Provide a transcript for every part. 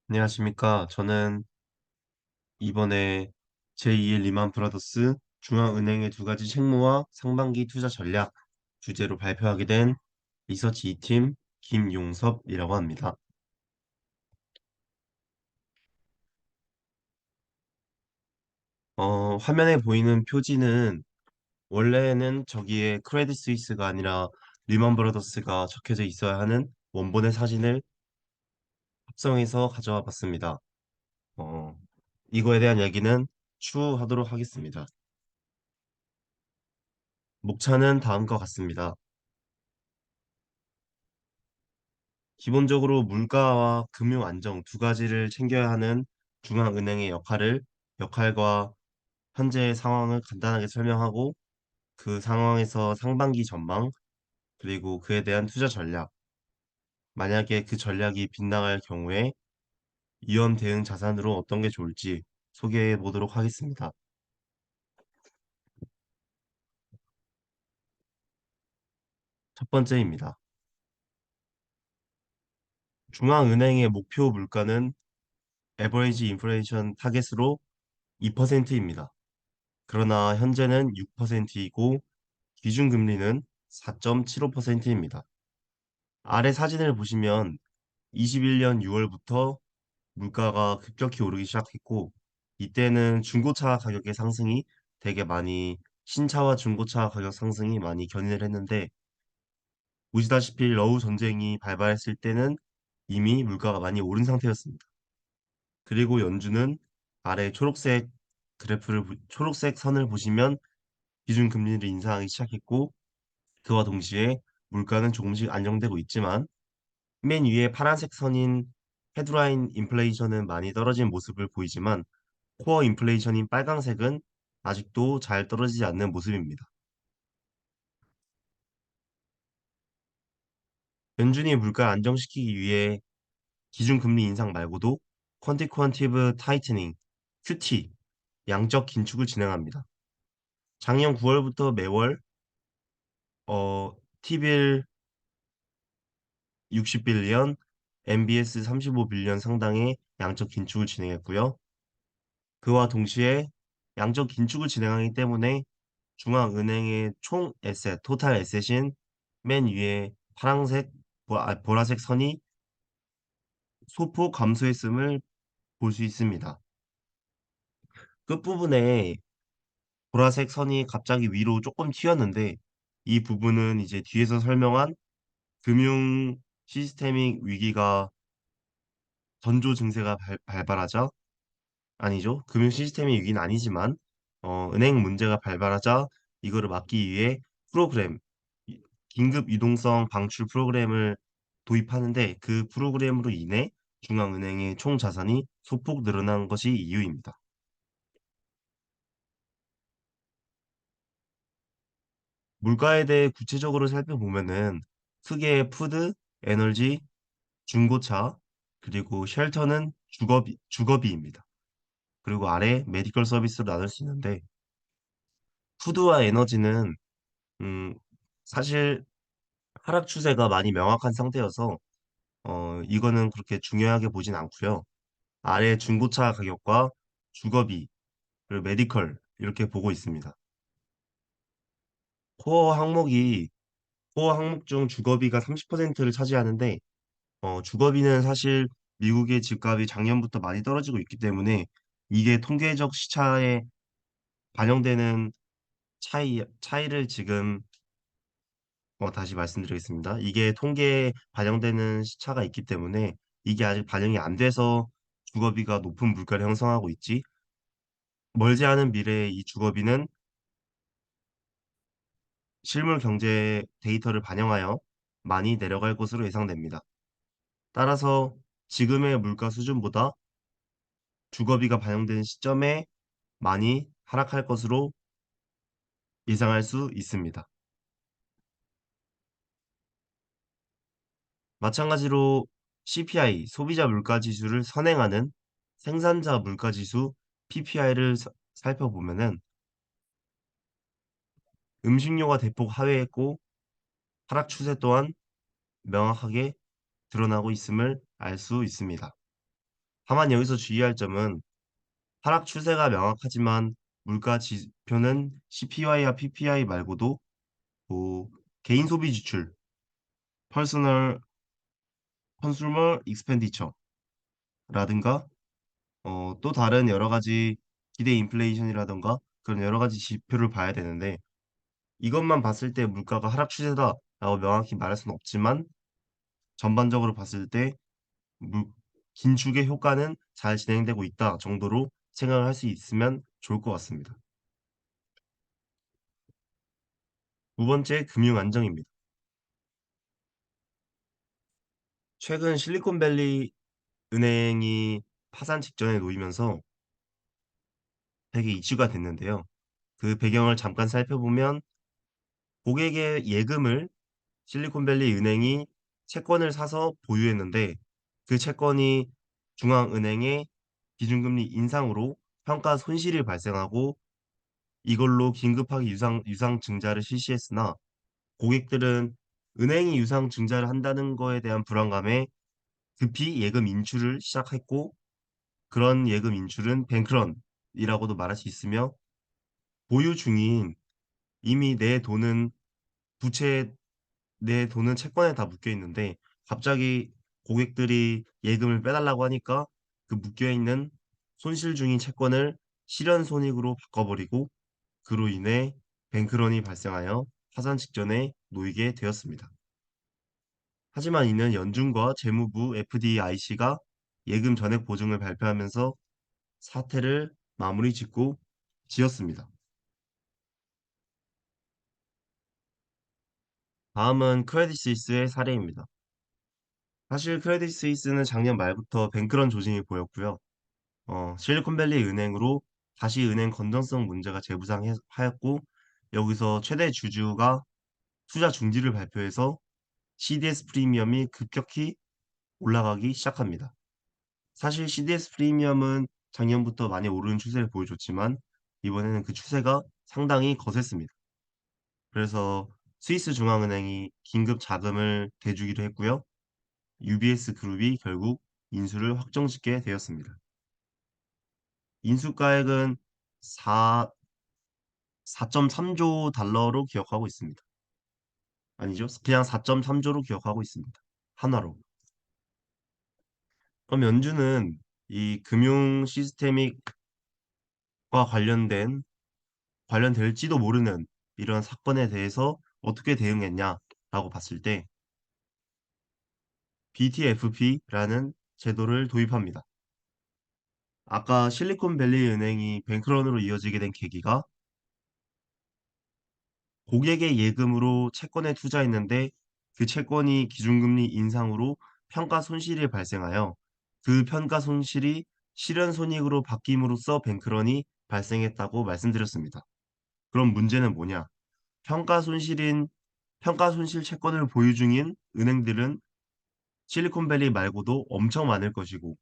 안녕하십니까. 저는 이번에 제2의 리만 브라더스 중앙은행의 두 가지 책무와 상반기 투자 전략 주제로 발표하게 된 리서치 2팀 김용섭이라고 합니다. 화면에 보이는 표지는 원래는 저기에 크레딧 스위스가 아니라 리만 브라더스가 적혀져 있어야 하는 원본의 사진을 합성해서 가져와 봤습니다. 어, 이거에 대한 얘기는 추후하도록 하겠습니다. 목차는 다음과 같습니다. 기본적으로 물가와 금융 안정 두 가지를 챙겨야 하는 중앙은행의 역할과 현재의 상황을 간단하게 설명하고 그 상황에서 상반기 전망, 그리고 그에 대한 투자 전략, 만약에 그 전략이 빗나갈 경우에 위험 대응 자산으로 어떤 게 좋을지 소개해 보도록 하겠습니다. 첫 번째입니다. 중앙은행의 목표 물가는 에버리지 인플레이션 타겟으로 2%입니다. 그러나 현재는 6%이고 기준금리는 4.75%입니다. 아래 사진을 보시면 21년 6월부터 물가가 급격히 오르기 시작했고, 이때는 중고차 가격의 상승이 되게 많이, 신차와 중고차 가격 상승이 많이 견인을 했는데, 보시다시피 러우 전쟁이 발발했을 때는 이미 물가가 많이 오른 상태였습니다. 그리고 연준은 아래 초록색 선을 보시면 기준금리를 인상하기 시작했고, 그와 동시에 물가는 조금씩 안정되고 있지만 맨 위에 파란색 선인 헤드라인 인플레이션은 많이 떨어진 모습을 보이지만 코어 인플레이션인 빨강색은 아직도 잘 떨어지지 않는 모습입니다. 연준이 물가를 안정시키기 위해 기준금리 인상 말고도 퀀티퀀티브 타이트닝, QT, 양적 긴축을 진행합니다. 작년 9월부터 매월 T빌 60빌리언, MBS 35빌리언 상당의 양적 긴축을 진행했고요. 그와 동시에 양적 긴축을 진행하기 때문에 중앙은행의 총 에셋, 토탈 에셋인 맨 위에 보라색 선이 소폭 감소했음을 볼 수 있습니다. 끝부분에 보라색 선이 갑자기 위로 조금 튀었는데 이 부분은 이제 뒤에서 설명한 금융 시스테믹 위기가 전조 증세가 발발하자 아니죠. 금융 시스템의 위기는 아니지만 은행 문제가 발발하자 이거를 막기 위해 프로그램, 긴급 유동성 방출 프로그램을 도입하는데 그 프로그램으로 인해 중앙은행의 총 자산이 소폭 늘어난 것이 이유입니다. 물가에 대해 구체적으로 살펴보면은 크게 푸드, 에너지, 중고차, 그리고 쉘터는 주거비입니다. 그리고 아래 메디컬 서비스로 나눌 수 있는데 푸드와 에너지는 음, 사실 하락 추세가 많이 명확한 상태여서 이거는 그렇게 중요하게 보진 않고요. 아래 중고차 가격과 주거비, 그리고 메디컬 이렇게 보고 있습니다. 코어 항목이 코어 항목 중 주거비가 30%를 차지하는데 주거비는 사실 미국의 집값이 작년부터 많이 떨어지고 있기 때문에 이게 통계적 시차에 반영되는 차이를 지금 다시 말씀드리겠습니다. 이게 통계에 반영되는 시차가 있기 때문에 이게 아직 반영이 안 돼서 주거비가 높은 물가를 형성하고 있지. 멀지 않은 미래에 이 주거비는 실물 경제 데이터를 반영하여 많이 내려갈 것으로 예상됩니다. 따라서 지금의 물가 수준보다 주거비가 반영된 시점에 많이 하락할 것으로 예상할 수 있습니다. 마찬가지로 CPI, 소비자 물가 지수를 선행하는 생산자 물가 지수 PPI를 살펴보면은 음식료가 대폭 하회했고 하락 추세 또한 명확하게 드러나고 있음을 알 수 있습니다. 다만 여기서 주의할 점은 하락 추세가 명확하지만 물가 지표는 CPI와 PPI 말고도 뭐 개인 소비 지출, Personal Consumer Expenditure라든가 또 다른 여러 가지 기대 인플레이션이라든가 그런 여러 가지 지표를 봐야 되는데 이것만 봤을 때 물가가 하락 추세다라고 명확히 말할 수는 없지만 전반적으로 봤을 때 물- 긴축의 효과는 잘 진행되고 있다 정도로 생각을 할 수 있으면 좋을 것 같습니다. 두 번째, 금융 안정입니다. 최근 실리콘밸리 은행이 파산 직전에 놓이면서 되게 이슈가 됐는데요. 그 배경을 잠깐 살펴보면 고객의 예금을 실리콘밸리 은행이 채권을 사서 보유했는데 그 채권이 중앙은행의 기준금리 인상으로 평가 손실이 발생하고 이걸로 긴급하게 유상증자를 실시했으나 고객들은 은행이 유상증자를 한다는 거에 대한 불안감에 급히 예금 인출을 시작했고 그런 예금 인출은 뱅크런이라고도 말할 수 있으며 보유 중인 이미 부채 내 돈은 채권에 다 묶여 있는데 갑자기 고객들이 예금을 빼달라고 하니까 그 묶여 있는 손실 중인 채권을 실현 손익으로 바꿔버리고 그로 인해 뱅크런이 발생하여 파산 직전에 놓이게 되었습니다. 하지만 이는 연준과 재무부 FDIC가 예금 전액 보증을 발표하면서 사태를 마무리 짓고 지었습니다. 다음은 크레딧 스위스의 사례입니다. 사실 크레딧 스위스는 작년 말부터 뱅크런 조짐이 보였고요. 실리콘밸리 은행으로 다시 은행 건전성 문제가 재부상하였고 여기서 최대 주주가 투자 중지를 발표해서 CDS 프리미엄이 급격히 올라가기 시작합니다. 사실 CDS 프리미엄은 작년부터 많이 오르는 추세를 보여줬지만 이번에는 그 추세가 상당히 거셌습니다. 그래서 스위스 중앙은행이 긴급 자금을 대주기로 했고요. UBS 그룹이 결국 인수를 확정짓게 되었습니다. 인수가액은 4.3조 달러로 기억하고 있습니다. 아니죠? 그냥 4.3조로 기억하고 있습니다. 한화로. 그럼 연준은 이 금융 시스테믹과 관련될지도 모르는 이런 사건에 대해서 어떻게 대응했냐라고 봤을 때 BTFP라는 제도를 도입합니다. 아까 실리콘밸리 은행이 뱅크런으로 이어지게 된 계기가 고객의 예금으로 채권에 투자했는데 그 채권이 기준금리 인상으로 평가 손실이 발생하여 그 평가 손실이 실현 손익으로 바뀜으로써 뱅크런이 발생했다고 말씀드렸습니다. 그럼 문제는 뭐냐? 평가 손실인 평가 손실 채권을 보유 중인 은행들은 실리콘밸리 말고도 엄청 많을 것이고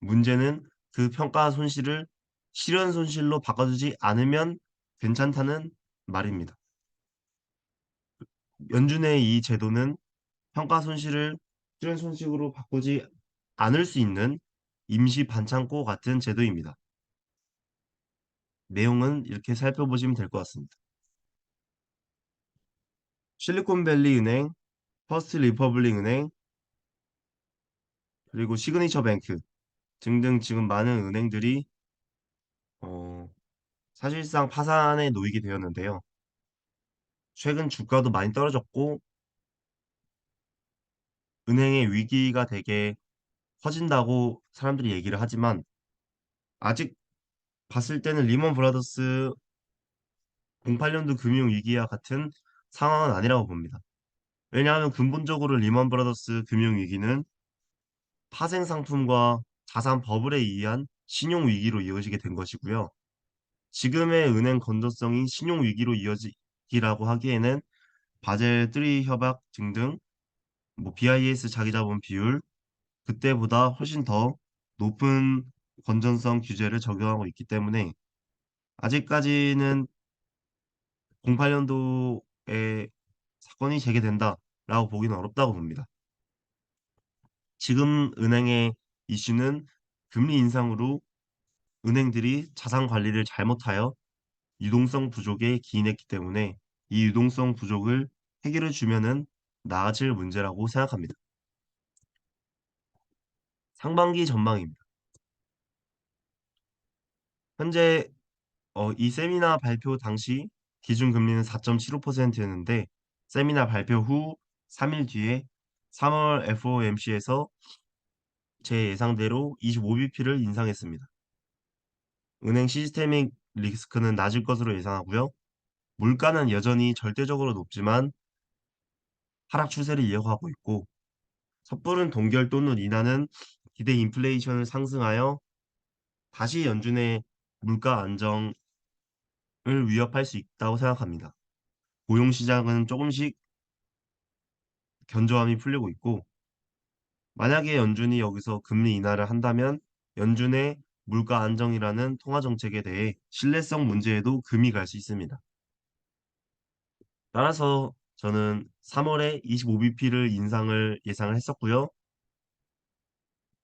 문제는 그 평가 손실을 실현 손실로 바꿔주지 않으면 괜찮다는 말입니다. 연준의 이 제도는 평가 손실을 실현 손실로 바꾸지 않을 수 있는 임시 반창고 같은 제도입니다. 내용은 이렇게 살펴보시면 될 것 같습니다. 실리콘밸리 은행, 퍼스트 리퍼블릭 은행, 그리고 시그니처 뱅크 등등 지금 많은 은행들이 어, 사실상 파산에 놓이게 되었는데요. 최근 주가도 많이 떨어졌고 은행의 위기가 되게 커진다고 사람들이 얘기를 하지만 아직 봤을 때는 리먼 브라더스 08년도 금융위기와 같은 상황은 아니라고 봅니다. 왜냐하면 근본적으로 리먼 브라더스 금융위기는 파생 상품과 자산 버블에 의한 신용위기로 이어지게 된 것이고요. 지금의 은행 건전성이 신용위기로 이어지기라고 하기에는 바젤 3 협약 등등 뭐 BIS 자기자본 비율 그때보다 훨씬 더 높은 건전성 규제를 적용하고 있기 때문에 아직까지는 08년도에 사건이 재개된다라고 보기는 어렵다고 봅니다. 지금 은행의 이슈는 금리 인상으로 은행들이 자산 관리를 잘못하여 유동성 부족에 기인했기 때문에 이 유동성 부족을 해결해 주면은 나아질 문제라고 생각합니다. 상반기 전망입니다. 현재 이 세미나 발표 당시 기준금리는 4.75%였는데 세미나 발표 후 3일 뒤에 3월 FOMC에서 제 예상대로 25bp를 인상했습니다. 은행 시스테믹 리스크는 낮을 것으로 예상하고요. 물가는 여전히 절대적으로 높지만 하락 추세를 이어가고 있고 섣부른 동결 또는 인하는 기대 인플레이션을 상승하여 다시 연준의 물가 안정을 위협할 수 있다고 생각합니다. 고용 시장은 조금씩 견조함이 풀리고 있고 만약에 연준이 여기서 금리 인하를 한다면 연준의 물가 안정이라는 통화 정책에 대해 신뢰성 문제에도 금이 갈 수 있습니다. 따라서 저는 3월에 25bp를 인상을 예상을 했었고요.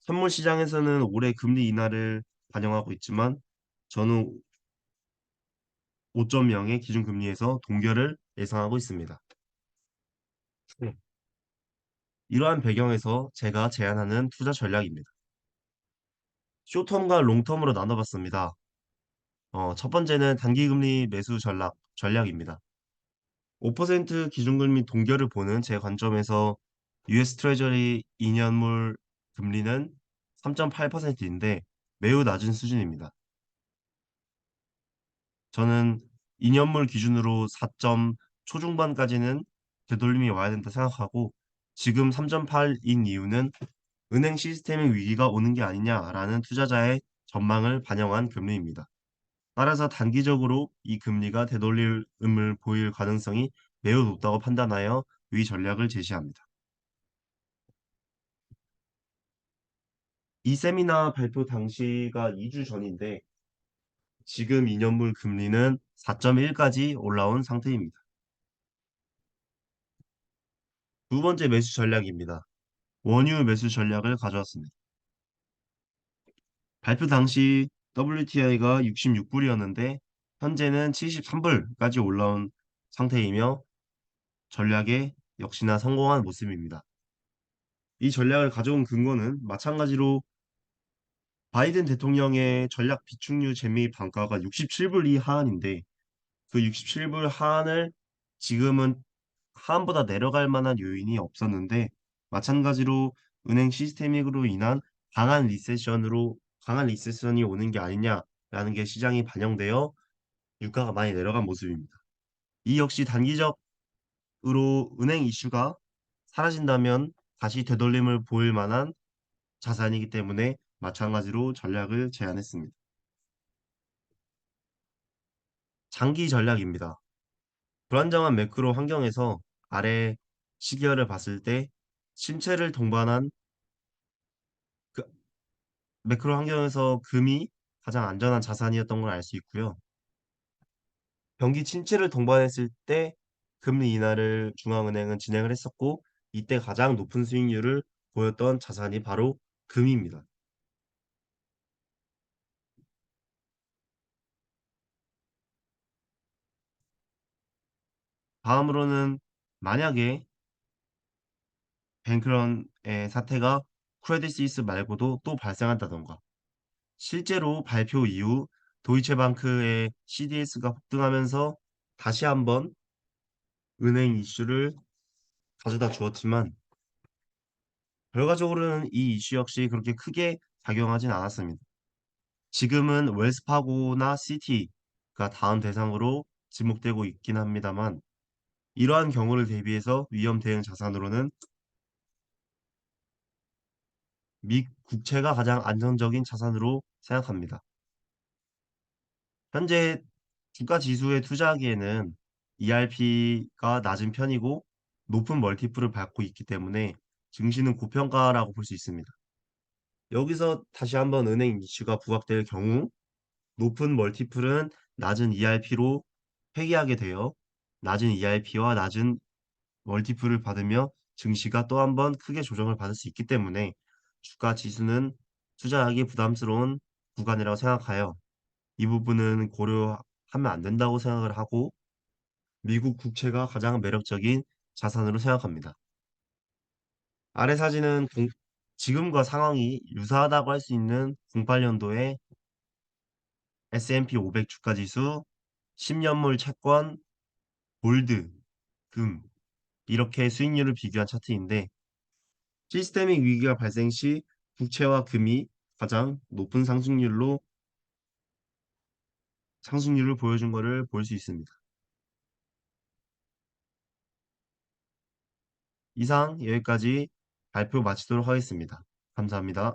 선물 시장에서는 올해 금리 인하를 반영하고 있지만 저는 5.0의 기준금리에서 동결을 예상하고 있습니다. 네. 이러한 배경에서 제가 제안하는 투자 전략입니다. 쇼텀과 롱텀으로 나눠봤습니다. 첫 번째는 단기금리 매수 전략입니다. 5% 기준금리 동결을 보는 제 관점에서 US 트레저리 2년물 금리는 3.8%인데 매우 낮은 수준입니다. 저는 2년물 기준으로 4점 초중반까지는 되돌림이 와야 된다 생각하고 지금 3.8인 이유는 은행 시스템의 위기가 오는 게 아니냐라는 투자자의 전망을 반영한 금리입니다. 따라서 단기적으로 이 금리가 되돌림을 보일 가능성이 매우 높다고 판단하여 위 전략을 제시합니다. 이 세미나 발표 당시가 2주 전인데 지금 2년물 금리는 4.1까지 올라온 상태입니다. 두 번째 매수 전략입니다. 원유 매수 전략을 가져왔습니다. 발표 당시 WTI가 66불이었는데 현재는 73불까지 올라온 상태이며 전략에 역시나 성공한 모습입니다. 이 전략을 가져온 근거는 마찬가지로 바이든 대통령의 전략 비축유 재매입 단가가 67불 이하한인데 그 67불 하한을 지금은 하한보다 내려갈 만한 요인이 없었는데 마찬가지로 은행 시스테믹으로 인한 강한 리세션이 오는 게 아니냐라는 게 시장이 반영되어 유가가 많이 내려간 모습입니다. 이 역시 단기적으로 은행 이슈가 사라진다면 다시 되돌림을 보일 만한 자산이기 때문에 마찬가지로 전략을 제안했습니다. 장기 전략입니다. 불안정한 매크로 환경에서 아래 시계열을 봤을 때 침체를 동반한 그 매크로 환경에서 금이 가장 안전한 자산이었던 걸 알 수 있고요. 경기 침체를 동반했을 때 금리 인하를 중앙은행은 진행을 했었고 이때 가장 높은 수익률을 보였던 자산이 바로 금입니다. 다음으로는 만약에 뱅크런의 사태가 크레딧 스위스 말고도 또 발생한다던가 실제로 발표 이후 도이체방크의 CDS가 폭등하면서 다시 한번 은행 이슈를 가져다 주었지만 결과적으로는 이 이슈 역시 그렇게 크게 작용하진 않았습니다. 지금은 웰스파고나 시티가 다음 대상으로 지목되고 있긴 합니다만 이러한 경우를 대비해서 위험 대응 자산으로는 미 국채가 가장 안정적인 자산으로 생각합니다. 현재 주가 지수에 투자하기에는 ERP가 낮은 편이고 높은 멀티플을 받고 있기 때문에 증시는 고평가라고 볼 수 있습니다. 여기서 다시 한번 은행 이슈가 부각될 경우 높은 멀티플은 낮은 ERP로 회귀하게 되어 낮은 ERP와 낮은 멀티플을 받으며 증시가 또 한번 크게 조정을 받을 수 있기 때문에 주가 지수는 투자하기 부담스러운 구간이라고 생각하여 이 부분은 고려하면 안 된다고 생각을 하고 미국 국채가 가장 매력적인 자산으로 생각합니다. 아래 사진은 지금과 상황이 유사하다고 할 수 있는 08년도에 S&P 500 주가지수, 10년물 채권, 골드, 금 이렇게 수익률을 비교한 차트인데 시스테믹 위기가 발생 시 국채와 금이 가장 높은 상승률을 보여준 것을 볼 수 있습니다. 이상 여기까지 발표 마치도록 하겠습니다. 감사합니다.